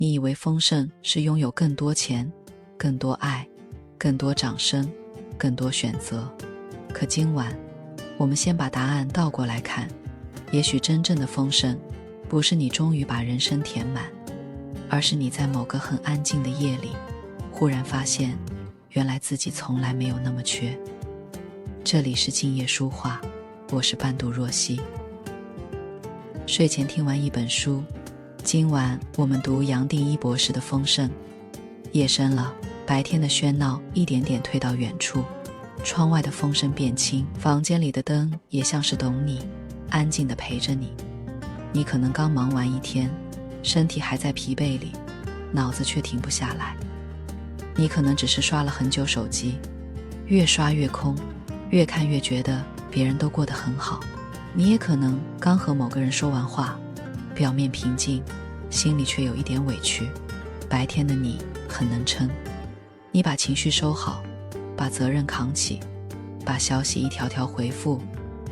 你以为丰盛是拥有更多钱、更多爱、更多掌声、更多选择。可今晚，我们先把答案倒过来看，也许真正的丰盛，不是你终于把人生填满，而是你在某个很安静的夜里，忽然发现，原来自己从来没有那么缺。这里是静夜书画，我是半度若溪。睡前听完一本书，今晚我们读杨定一博士的《丰盛》。夜深了，白天的喧闹一点点退到远处，窗外的风声变轻，房间里的灯也像是懂你，安静地陪着你。你可能刚忙完一天，身体还在疲惫里，脑子却停不下来。你可能只是刷了很久手机，越刷越空，越看越觉得别人都过得很好。你也可能刚和某个人说完话，表面平静，心里却有一点委屈。白天的你很能撑，你把情绪收好，把责任扛起，把消息一条条回复，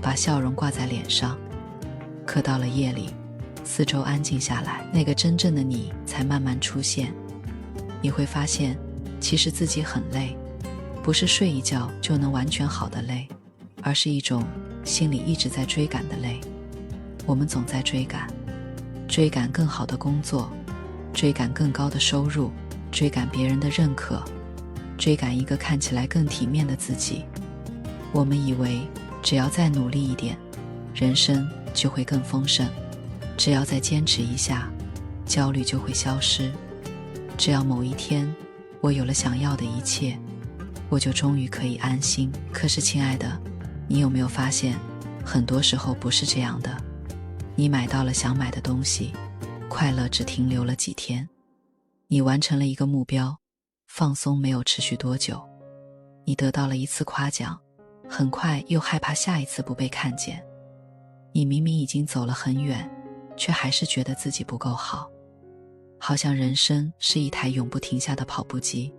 把笑容挂在脸上。可到了夜里，四周安静下来，那个真正的你才慢慢出现。你会发现，其实自己很累，不是睡一觉就能完全好的累，而是一种心里一直在追赶的累。我们总在追赶，追赶更好的工作，追赶更高的收入，追赶别人的认可，追赶一个看起来更体面的自己。我们以为只要再努力一点，人生就会更丰盛，只要再坚持一下，焦虑就会消失。只要某一天我有了想要的一切，我就终于可以安心。可是亲爱的，你有没有发现，很多时候不是这样的。你买到了想买的东西，快乐只停留了几天。你完成了一个目标，放松没有持续多久。你得到了一次夸奖，很快又害怕下一次不被看见。你明明已经走了很远，却还是觉得自己不够好。好像人生是一台永不停下的跑步机，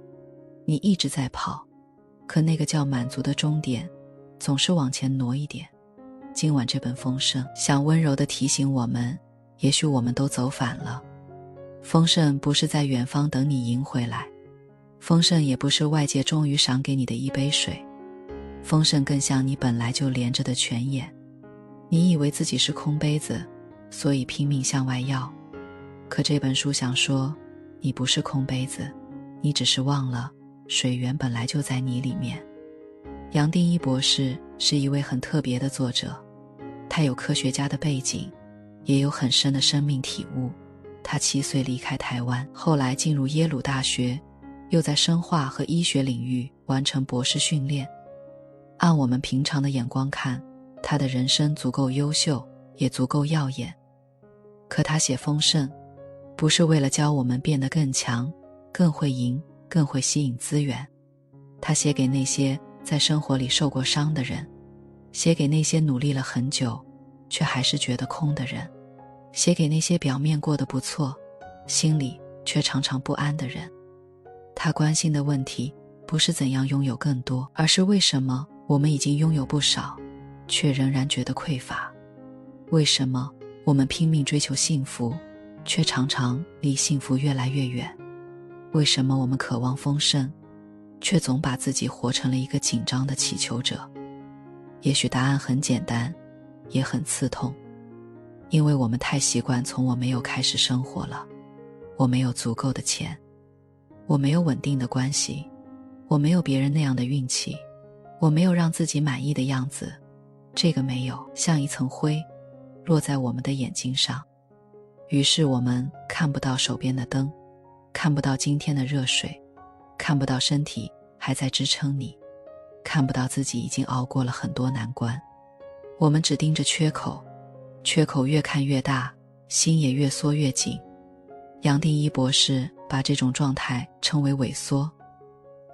你一直在跑，可那个叫满足的终点总是往前挪一点。今晚这本丰盛想温柔地提醒我们，也许我们都走反了。丰盛不是在远方等你赢回来，丰盛也不是外界终于赏给你的一杯水，丰盛更像你本来就连着的泉眼。你以为自己是空杯子，所以拼命向外要，可这本书想说，你不是空杯子，你只是忘了水源本来就在你里面。杨定一博士是一位很特别的作者，他有科学家的背景，也有很深的生命体悟。他7岁离开台湾，后来进入耶鲁大学，又在生化和医学领域完成博士训练。按我们平常的眼光看，他的人生足够优秀，也足够耀眼。可他写丰盛，不是为了教我们变得更强，更会赢，更会吸引资源。他写给那些在生活里受过伤的人，写给那些努力了很久却还是觉得空的人，写给那些表面过得不错，心里却常常不安的人。他关心的问题不是怎样拥有更多，而是为什么我们已经拥有不少，却仍然觉得匮乏。为什么我们拼命追求幸福，却常常离幸福越来越远？为什么我们渴望丰盛，却总把自己活成了一个紧张的祈求者？也许答案很简单，也很刺痛，因为我们太习惯从我没有开始生活了。我没有足够的钱，我没有稳定的关系，我没有别人那样的运气，我没有让自己满意的样子。这个没有像一层灰落在我们的眼睛上，于是我们看不到手边的灯，看不到今天的热水，看不到身体还在支撑你，看不到自己已经熬过了很多难关。我们只盯着缺口，缺口越看越大，心也越缩越紧。杨定一博士把这种状态称为萎缩，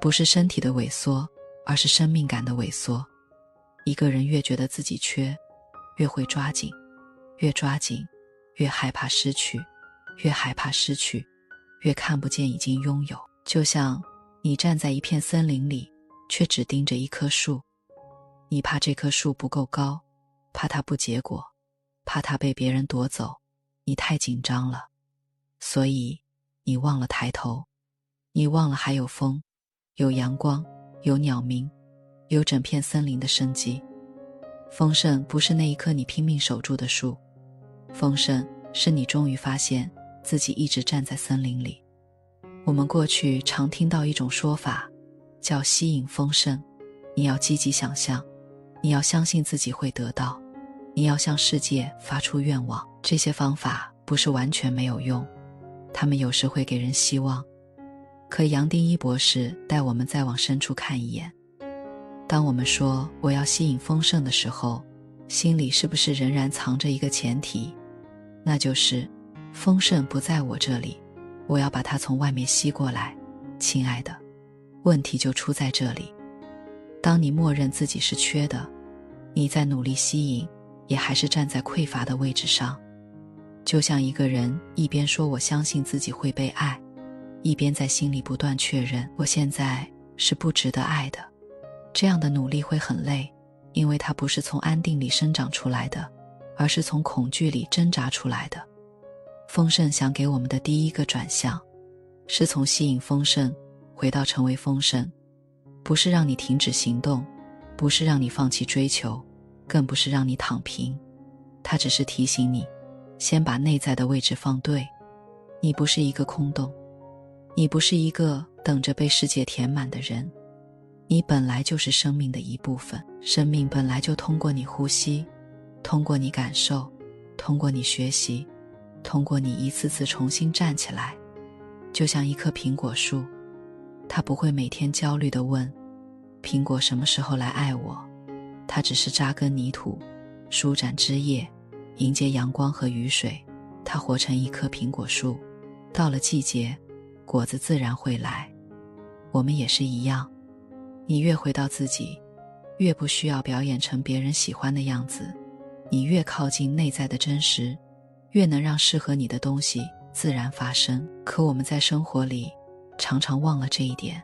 不是身体的萎缩，而是生命感的萎缩。一个人越觉得自己缺，越会抓紧，越抓紧，越害怕失去，越害怕失去，越看不见已经拥有。就像你站在一片森林里，却只盯着一棵树，你怕这棵树不够高，怕它不结果，怕它被别人夺走，你太紧张了。所以你忘了抬头，你忘了还有风，有阳光，有鸟鸣，有整片森林的生机。丰盛不是那一棵你拼命守住的树，丰盛是你终于发现自己一直站在森林里。我们过去常听到一种说法，叫吸引丰盛。你要积极想象，你要相信自己会得到，你要向世界发出愿望。这些方法不是完全没有用，他们有时会给人希望。可杨定一博士带我们再往深处看一眼。当我们说我要吸引丰盛的时候，心里是不是仍然藏着一个前提，那就是丰盛不在我这里，我要把它从外面吸过来。亲爱的，问题就出在这里。当你默认自己是缺的，你在努力吸引，也还是站在匮乏的位置上。就像一个人一边说我相信自己会被爱，一边在心里不断确认我现在是不值得爱的。这样的努力会很累，因为它不是从安定里生长出来的，而是从恐惧里挣扎出来的。丰盛想给我们的第一个转向，是从吸引丰盛回到成为丰盛，不是让你停止行动，不是让你放弃追求，更不是让你躺平。它只是提醒你，先把内在的位置放对。你不是一个空洞，你不是一个等着被世界填满的人，你本来就是生命的一部分。生命本来就通过你呼吸，通过你感受，通过你学习，通过你一次次重新站起来。就像一棵苹果树，它不会每天焦虑地问苹果什么时候来爱我，它只是扎根泥土，舒展枝叶，迎接阳光和雨水。它活成一棵苹果树，到了季节，果子自然会来。我们也是一样，你越回到自己，越不需要表演成别人喜欢的样子。你越靠近内在的真实，越能让适合你的东西自然发生。可我们在生活里常常忘了这一点。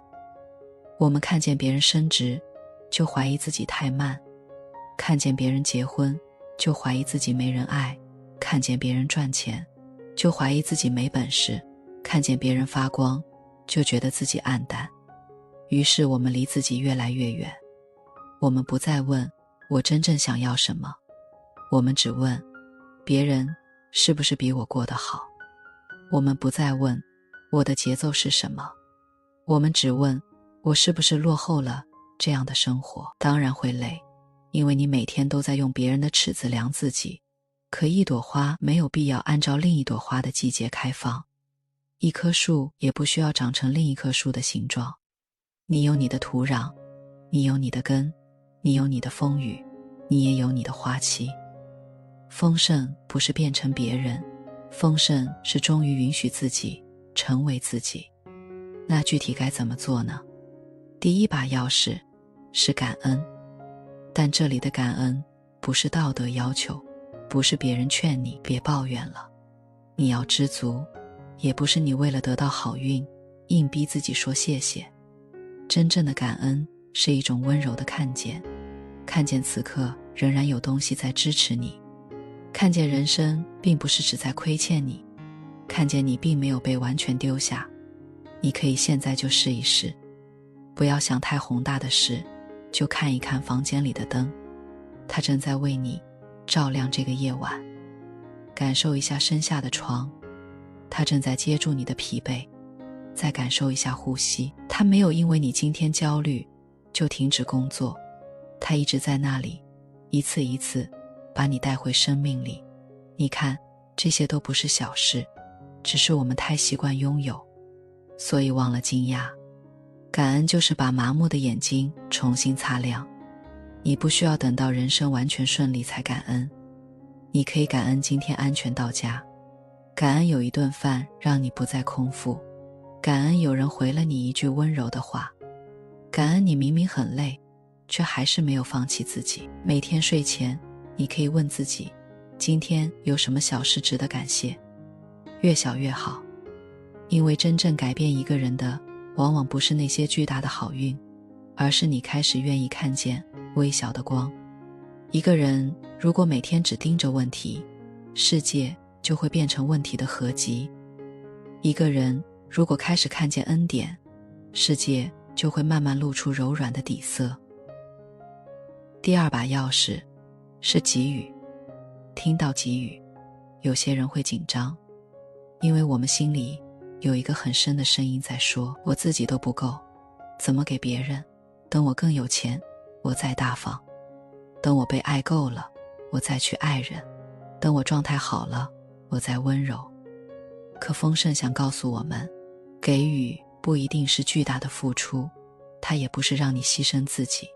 我们看见别人升职，就怀疑自己太慢；看见别人结婚，就怀疑自己没人爱；看见别人赚钱，就怀疑自己没本事；看见别人发光，就觉得自己暗淡。于是我们离自己越来越远。我们不再问我真正想要什么，我们只问别人是不是比我过得好。我们不再问我的节奏是什么，我们只问我是不是落后了这样的生活。当然会累，因为你每天都在用别人的尺子量自己。可一朵花没有必要按照另一朵花的季节开放，一棵树也不需要长成另一棵树的形状。你有你的土壤，你有你的根，你有你的风雨，你也有你的花期。丰盛不是变成别人，丰盛是终于允许自己成为自己。那具体该怎么做呢？第一把钥匙是感恩，但这里的感恩不是道德要求，不是别人劝你别抱怨了，你要知足，也不是你为了得到好运硬逼自己说谢谢。真正的感恩是一种温柔的看见，看见此刻仍然有东西在支持你，看见人生并不是只在亏欠你，看见你并没有被完全丢下。你可以现在就试一试，不要想太宏大的事，就看一看房间里的灯，它正在为你照亮这个夜晚。感受一下身下的床，它正在接住你的疲惫。再感受一下呼吸，它没有因为你今天焦虑就停止工作，它一直在那里，一次一次把你带回生命里。你看，这些都不是小事，只是我们太习惯拥有，所以忘了惊讶。感恩就是把麻木的眼睛重新擦亮。你不需要等到人生完全顺利才感恩，你可以感恩今天安全到家，感恩有一顿饭让你不再空腹，感恩有人回了你一句温柔的话，感恩你明明很累，却还是没有放弃自己。每天睡前，你可以问自己，今天有什么小事值得感谢？越小越好，因为真正改变一个人的，往往不是那些巨大的好运，而是你开始愿意看见微小的光。一个人如果每天只盯着问题，世界就会变成问题的合集。一个人如果开始看见恩典，世界就会慢慢露出柔软的底色。第二把钥匙是给予。听到给予，有些人会紧张，因为我们心里有一个很深的声音在说，我自己都不够，怎么给别人？等我更有钱，我再大方；等我被爱够了，我再去爱人；等我状态好了，我再温柔。可丰盛想告诉我们，给予不一定是巨大的付出，它也不是让你牺牲自己。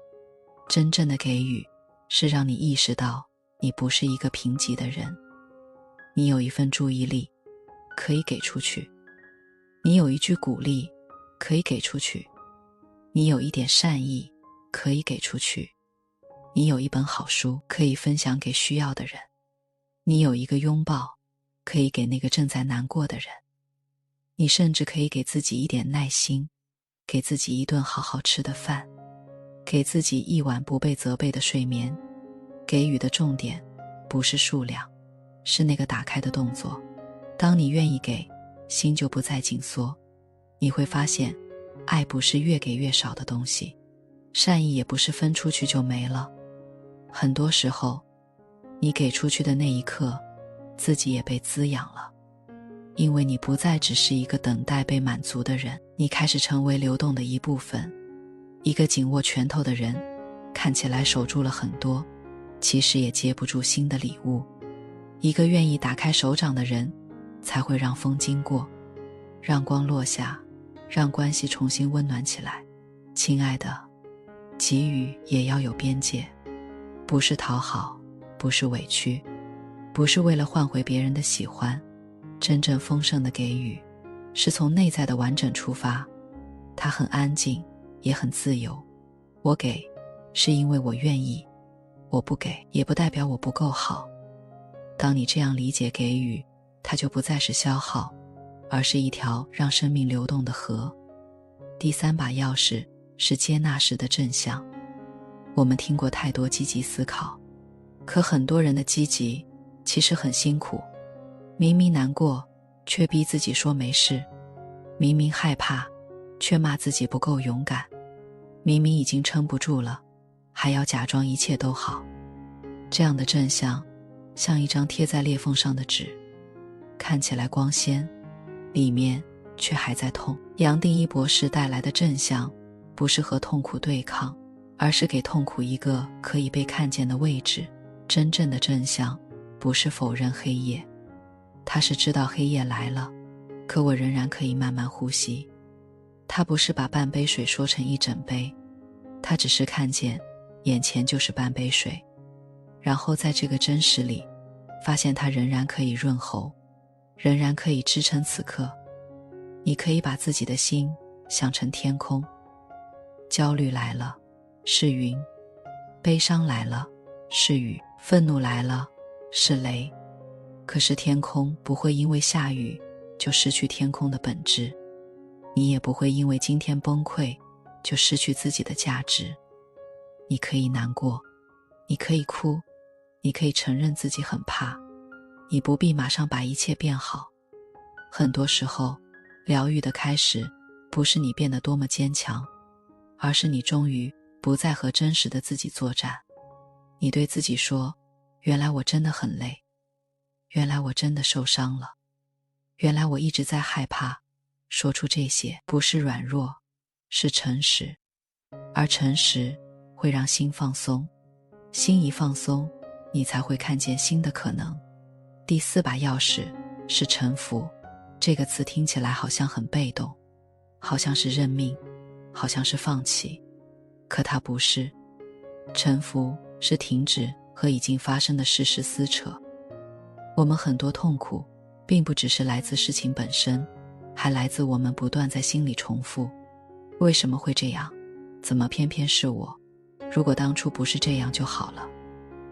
真正的给予是让你意识到你不是一个贫瘠的人，你有一份注意力可以给出去，你有一句鼓励可以给出去，你有一点善意可以给出去，你有一本好书可以分享给需要的人，你有一个拥抱可以给那个正在难过的人，你甚至可以给自己一点耐心，给自己一顿好好吃的饭，给自己一晚不被责备的睡眠。给予的重点不是数量，是那个打开的动作。当你愿意给，心就不再紧缩。你会发现，爱不是越给越少的东西，善意也不是分出去就没了。很多时候，你给出去的那一刻，自己也被滋养了。因为你不再只是一个等待被满足的人，你开始成为流动的一部分。一个紧握拳头的人，看起来守住了很多，其实也接不住新的礼物。一个愿意打开手掌的人，才会让风经过，让光落下，让关系重新温暖起来。亲爱的，给予也要有边界，不是讨好，不是委屈，不是为了换回别人的喜欢。真正丰盛的给予，是从内在的完整出发，它很安静，也很自由。我给，是因为我愿意；我不给，也不代表我不够好。当你这样理解给予，它就不再是消耗，而是一条让生命流动的河。第三把钥匙是接纳时的正向。我们听过太多积极思考，可很多人的积极其实很辛苦。明明难过，却逼自己说没事；明明害怕，却骂自己不够勇敢；明明已经撑不住了，还要假装一切都好。这样的正向，像一张贴在裂缝上的纸，看起来光鲜，里面却还在痛。杨定一博士带来的正向，不是和痛苦对抗，而是给痛苦一个可以被看见的位置。真正的正向，不是否认黑夜，它是知道黑夜来了，可我仍然可以慢慢呼吸。它不是把半杯水说成一整杯，它只是看见眼前就是半杯水，然后在这个真实里，发现它仍然可以润喉，仍然可以支撑此刻。你可以把自己的心想成天空，焦虑来了，是云；悲伤来了，是雨；愤怒来了，是雷。可是天空不会因为下雨就失去天空的本质，你也不会因为今天崩溃就失去自己的价值。你可以难过，你可以哭，你可以承认自己很怕，你不必马上把一切变好。很多时候，疗愈的开始不是你变得多么坚强，而是你终于不再和真实的自己作战。你对自己说，原来我真的很累，原来我真的受伤了，原来我一直在害怕。说出这些不是软弱，是诚实，而诚实会让心放松，心一放松，你才会看见新的可能。第四把钥匙是臣服。这个词听起来好像很被动，好像是认命，好像是放弃，可它不是。臣服是停止和已经发生的事实撕扯。我们很多痛苦并不只是来自事情本身，还来自我们不断在心里重复，为什么会这样？怎么偏偏是我？如果当初不是这样就好了。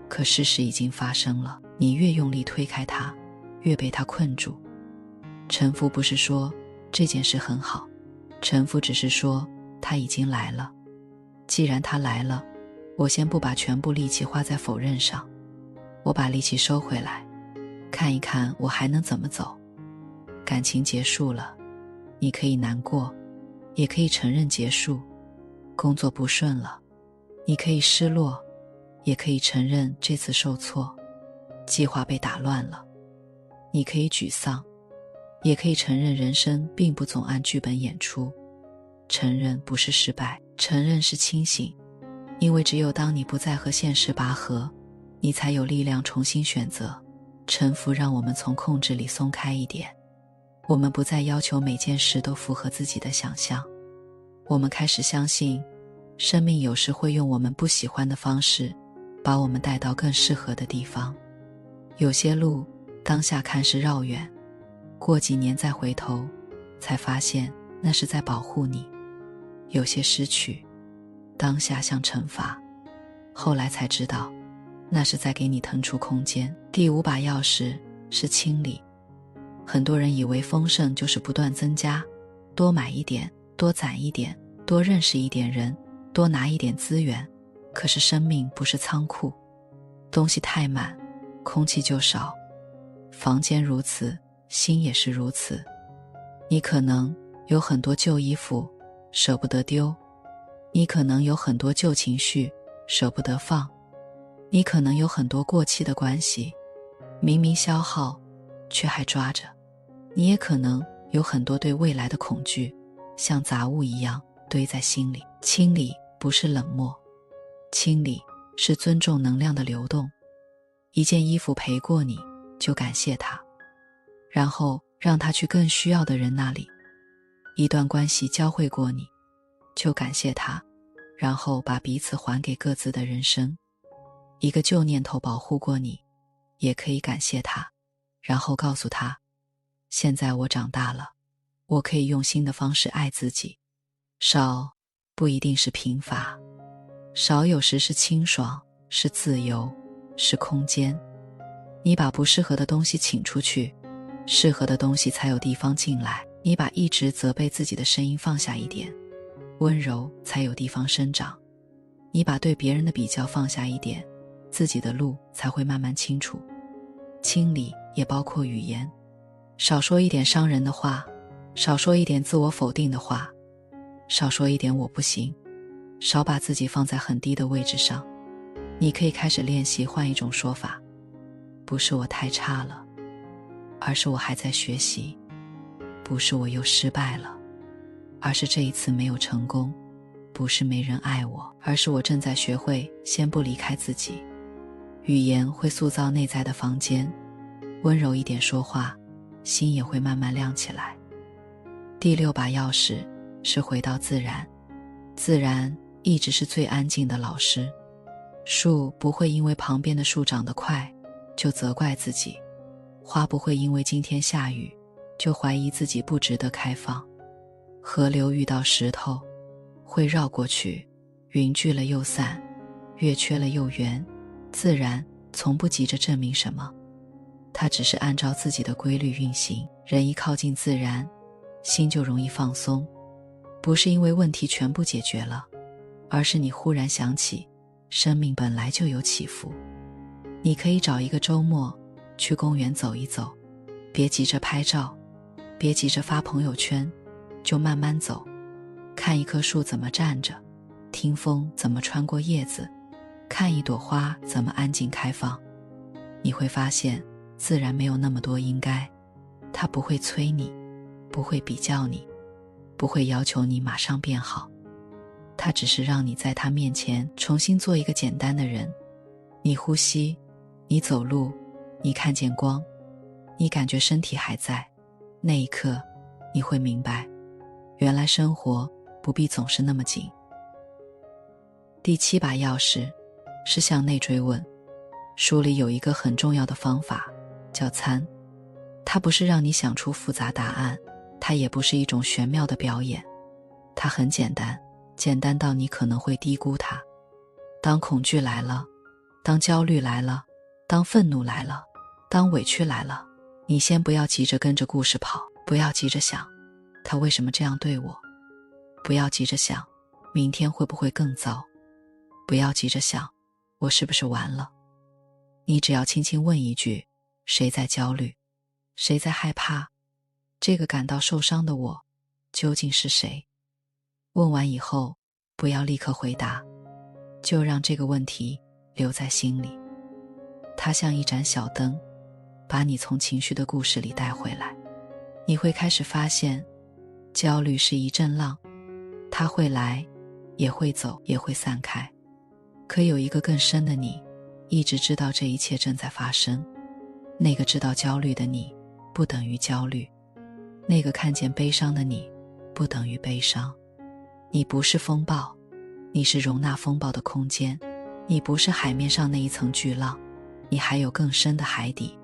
可事实已经发生了，你越用力推开它，越被它困住。臣服不是说这件事很好，臣服只是说它已经来了。既然它来了，我先不把全部力气花在否认上，我把力气收回来，看一看我还能怎么走。感情结束了，你可以难过，也可以承认结束。工作不顺了，你可以失落，也可以承认这次受挫。计划被打乱了，你可以沮丧，也可以承认人生并不总按剧本演出。承认不是失败，承认是清醒。因为只有当你不再和现实拔河，你才有力量重新选择。臣服让我们从控制里松开一点，我们不再要求每件事都符合自己的想象。我们开始相信，生命有时会用我们不喜欢的方式，把我们带到更适合的地方。有些路，当下看似绕远，过几年再回头，才发现那是在保护你。有些失去，当下像惩罚，后来才知道，那是在给你腾出空间。第5把钥匙是清理。很多人以为丰盛就是不断增加，多买一点，多攒一点，多认识一点人，多拿一点资源。可是生命不是仓库，东西太满，空气就少。房间如此，心也是如此。你可能有很多旧衣服，舍不得丢；你可能有很多旧情绪，舍不得放；你可能有很多过期的关系，明明消耗，却还抓着；你也可能有很多对未来的恐惧，像杂物一样堆在心里。清理不是冷漠，清理是尊重能量的流动。一件衣服陪过你，就感谢它，然后让它去更需要的人那里。一段关系教会过你，就感谢它，然后把彼此还给各自的人生。一个旧念头保护过你，也可以感谢它，然后告诉他，现在我长大了，我可以用新的方式爱自己。少不一定是贫乏，少有时是清爽，是自由，是空间。你把不适合的东西请出去，适合的东西才有地方进来。你把一直责备自己的声音放下一点，温柔才有地方生长。你把对别人的比较放下一点，自己的路才会慢慢清楚。清理也包括语言，少说一点伤人的话，少说一点自我否定的话，少说一点我不行，少把自己放在很低的位置上。你可以开始练习换一种说法，不是我太差了，而是我还在学习；不是我又失败了，而是这一次没有成功；不是没人爱我，而是我正在学会先不离开自己。语言会塑造内在的房间，温柔一点说话，心也会慢慢亮起来。第6把钥匙是回到自然。自然一直是最安静的老师。树不会因为旁边的树长得快就责怪自己，花不会因为今天下雨就怀疑自己不值得开放。河流遇到石头会绕过去，云聚了又散，月缺了又圆。自然从不急着证明什么，它只是按照自己的规律运行。人一靠近自然，心就容易放松，不是因为问题全部解决了，而是你忽然想起生命本来就有起伏。你可以找一个周末去公园走一走，别急着拍照，别急着发朋友圈，就慢慢走，看一棵树怎么站着，听风怎么穿过叶子，看一朵花怎么安静开放。你会发现自然没有那么多应该，它不会催你，不会比较你，不会要求你马上变好，它只是让你在它面前重新做一个简单的人。你呼吸，你走路，你看见光，你感觉身体还在，那一刻你会明白，原来生活不必总是那么紧。第7把钥匙是向内追问。书里有一个很重要的方法，叫参。它不是让你想出复杂答案，它也不是一种玄妙的表演，它很简单，简单到你可能会低估它。当恐惧来了，当焦虑来了，当愤怒来了，当委屈来了，你先不要急着跟着故事跑，不要急着想他为什么这样对我，不要急着想明天会不会更糟，不要急着想我是不是完了。你只要轻轻问一句，谁在焦虑，谁在害怕，这个感到受伤的我究竟是谁？问完以后，不要立刻回答，就让这个问题留在心里。它像一盏小灯，把你从情绪的故事里带回来。你会开始发现，焦虑是一阵浪，它会来，也会走，也会散开。可有一个更深的你，一直知道这一切正在发生。那个知道焦虑的你，不等于焦虑；那个看见悲伤的你，不等于悲伤。你不是风暴，你是容纳风暴的空间。你不是海面上那一层巨浪，你还有更深的海底。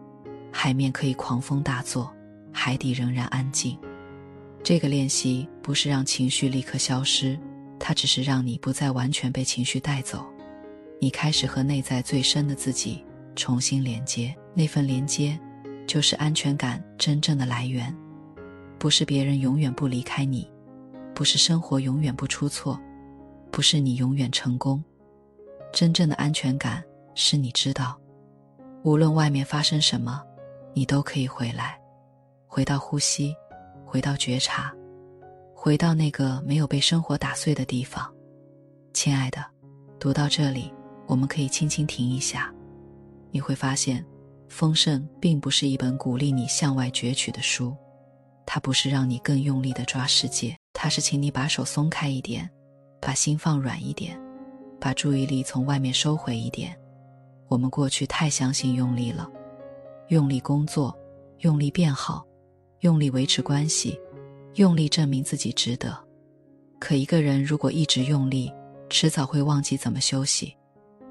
海面可以狂风大作，海底仍然安静。这个练习不是让情绪立刻消失，它只是让你不再完全被情绪带走。你开始和内在最深的自己重新连接，那份连接就是安全感真正的来源。不是别人永远不离开你，不是生活永远不出错，不是你永远成功。真正的安全感是你知道，无论外面发生什么，你都可以回来，回到呼吸，回到觉察，回到那个没有被生活打碎的地方。亲爱的，读到这里，我们可以轻轻停一下。你会发现，丰盛并不是一本鼓励你向外攫取的书，它不是让你更用力地抓世界，它是请你把手松开一点，把心放软一点，把注意力从外面收回一点。我们过去太相信用力了，用力工作，用力变好，用力维持关系，用力证明自己值得。可一个人如果一直用力，迟早会忘记怎么休息，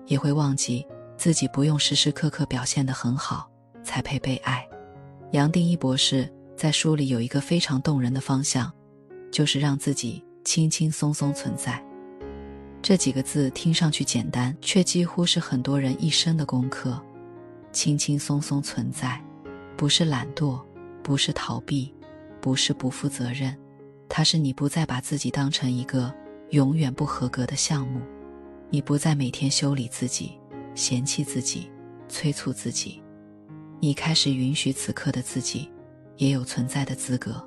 也会忘记自己不用时时刻刻表现得很好才配被爱。杨定一博士在书里有一个非常动人的方向，就是让自己轻轻松松存在。这几个字听上去简单，却几乎是很多人一生的功课。轻轻松松存在，不是懒惰，不是逃避，不是不负责任，它是你不再把自己当成一个永远不合格的项目，你不再每天修理自己，嫌弃自己，催促自己。你开始允许此刻的自己也有存在的资格。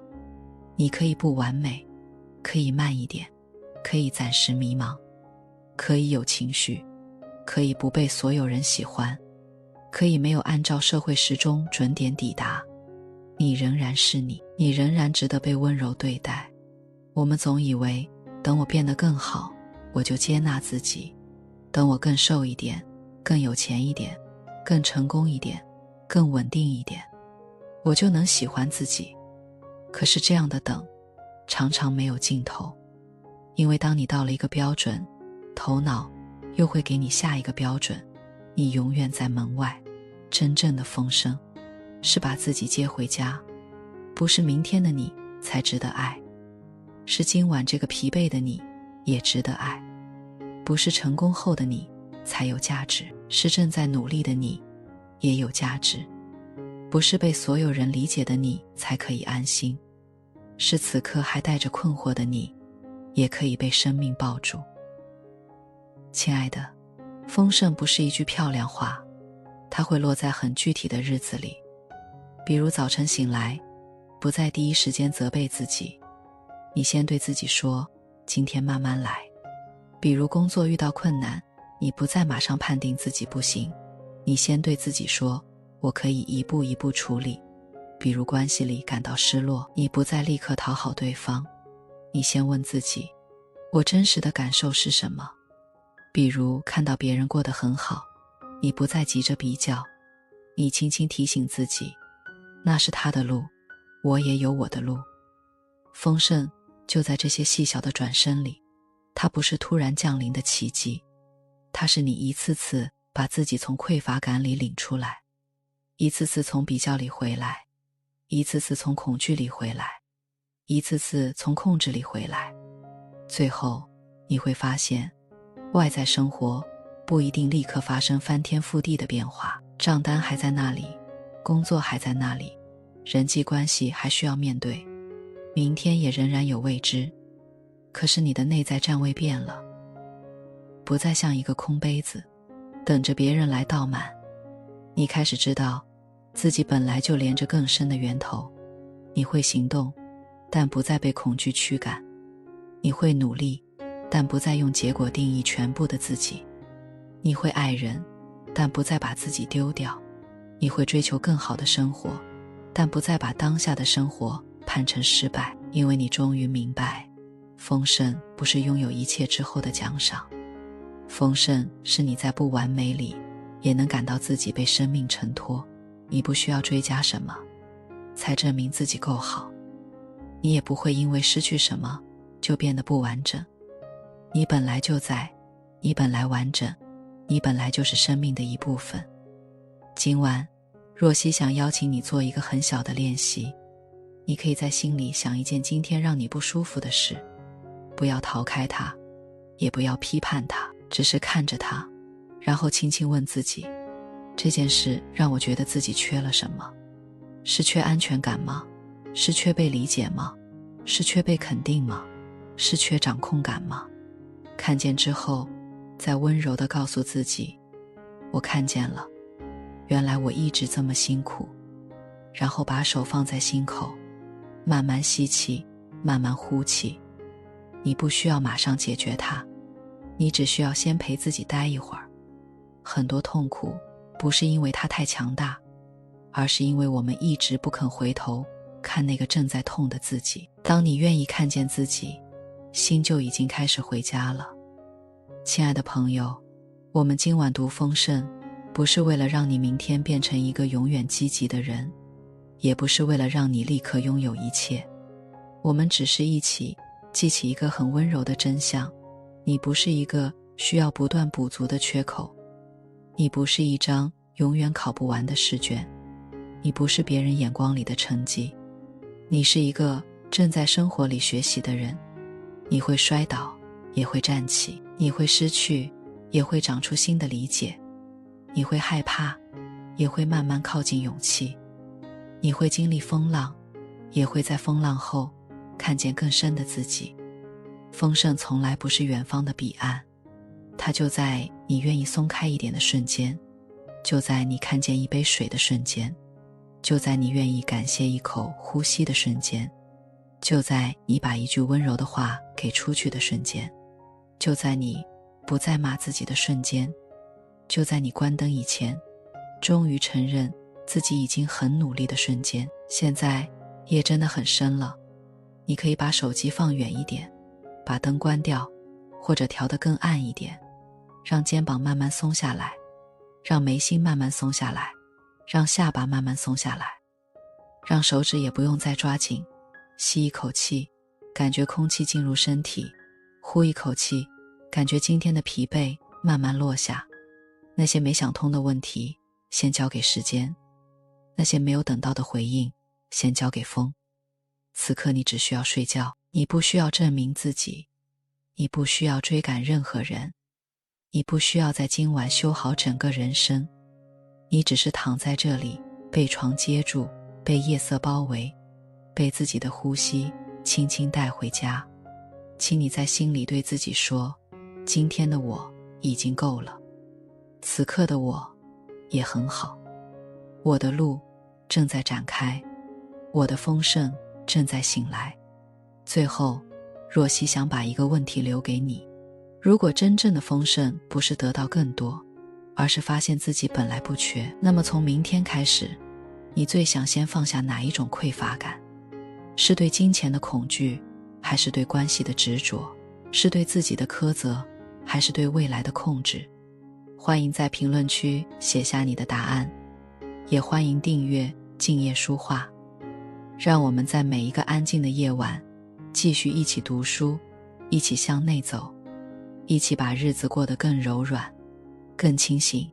你可以不完美，可以慢一点，可以暂时迷茫，可以有情绪，可以不被所有人喜欢，可以没有按照社会时钟准点抵达。你仍然是你，你仍然值得被温柔对待。我们总以为，等我变得更好，我就接纳自己；等我更瘦一点，更有钱一点，更成功一点，更稳定一点，我就能喜欢自己。可是这样的等，常常没有尽头。因为当你到了一个标准，头脑又会给你下一个标准，你永远在门外。真正的丰盛，是把自己接回家，不是明天的你才值得爱，是今晚这个疲惫的你也值得爱，不是成功后的你才有价值，是正在努力的你也有价值，不是被所有人理解的你才可以安心，是此刻还带着困惑的你也可以被生命抱住。亲爱的，丰盛不是一句漂亮话，它会落在很具体的日子里。比如早晨醒来，不在第一时间责备自己，你先对自己说，今天慢慢来。比如工作遇到困难，你不再马上判定自己不行，你先对自己说，我可以一步一步处理。比如关系里感到失落，你不再立刻讨好对方，你先问自己，我真实的感受是什么？比如看到别人过得很好，你不再急着比较，你轻轻提醒自己，那是他的路，我也有我的路。丰盛就在这些细小的转身里，它不是突然降临的奇迹，它是你一次次把自己从匮乏感里领出来，一次次从比较里回来，一次次从恐惧里回来，一次次从控制里回来。最后你会发现，外在生活不一定立刻发生翻天覆地的变化，账单还在那里，工作还在那里，人际关系还需要面对，明天也仍然有未知。可是你的内在站位变了，不再像一个空杯子，等着别人来倒满。你开始知道，自己本来就连着更深的源头。你会行动，但不再被恐惧驱赶。你会努力，但不再用结果定义全部的自己。你会爱人，但不再把自己丢掉。你会追求更好的生活，但不再把当下的生活判成失败。因为你终于明白，丰盛不是拥有一切之后的奖赏，丰盛是你在不完美里也能感到自己被生命承托。你不需要追加什么才证明自己够好，你也不会因为失去什么就变得不完整。你本来就在，你本来完整，你本来就是生命的一部分。今晚若曦想邀请你做一个很小的练习，你可以在心里想一件今天让你不舒服的事，不要逃开它，也不要批判它，只是看着它，然后轻轻问自己，这件事让我觉得自己缺了什么？是缺安全感吗？是缺被理解吗？是缺被肯定吗？是缺掌控感吗？看见之后，再温柔地告诉自己，我看见了，原来我一直这么辛苦。然后把手放在心口，慢慢吸气，慢慢呼气。你不需要马上解决它，你只需要先陪自己待一会儿。很多痛苦不是因为它太强大，而是因为我们一直不肯回头看那个正在痛的自己。当你愿意看见自己，心就已经开始回家了。亲爱的朋友，我们今晚读丰盛，不是为了让你明天变成一个永远积极的人，也不是为了让你立刻拥有一切。我们只是一起记起一个很温柔的真相，你不是一个需要不断补足的缺口，你不是一张永远考不完的试卷，你不是别人眼光里的成绩，你是一个正在生活里学习的人。你会摔倒，也会站起，你会失去，也会长出新的理解，你会害怕，也会慢慢靠近勇气，你会经历风浪，也会在风浪后看见更深的自己。丰盛从来不是远方的彼岸，它就在你愿意松开一点的瞬间，就在你看见一杯水的瞬间，就在你愿意感谢一口呼吸的瞬间，就在你把一句温柔的话给出去的瞬间，就在你不再骂自己的瞬间，就在你关灯以前终于承认自己已经很努力的瞬间。现在夜真的很深了，你可以把手机放远一点，把灯关掉，或者调得更暗一点，让肩膀慢慢松下来，让眉心慢慢松下来，让下巴慢慢松下来，让手指也不用再抓紧。吸一口气，感觉空气进入身体，呼一口气，感觉今天的疲惫慢慢落下。那些没想通的问题先交给时间，那些没有等到的回应先交给风。此刻你只需要睡觉，你不需要证明自己，你不需要追赶任何人，你不需要在今晚修好整个人生，你只是躺在这里，被床接住，被夜色包围，被自己的呼吸轻轻带回家。请你在心里对自己说，今天的我已经够了，此刻的我也很好，我的路正在展开，我的丰盛正在醒来。最后，若曦想把一个问题留给你，如果真正的丰盛不是得到更多，而是发现自己本来不缺，那么从明天开始，你最想先放下哪一种匮乏感？是对金钱的恐惧，还是对关系的执着？是对自己的苛责，还是对未来的控制？欢迎在评论区写下你的答案，也欢迎订阅静夜书画。让我们在每一个安静的夜晚，继续一起读书，一起向内走，一起把日子过得更柔软，更清醒，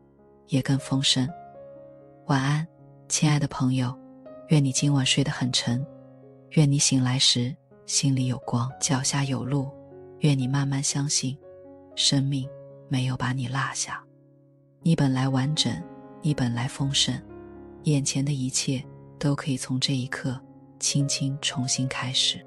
也更丰盛。晚安，亲爱的朋友，愿你今晚睡得很沉，愿你醒来时心里有光，脚下有路，愿你慢慢相信，生命没有把你落下。你本来完整，你本来丰盛，眼前的一切都可以从这一刻轻轻重新开始。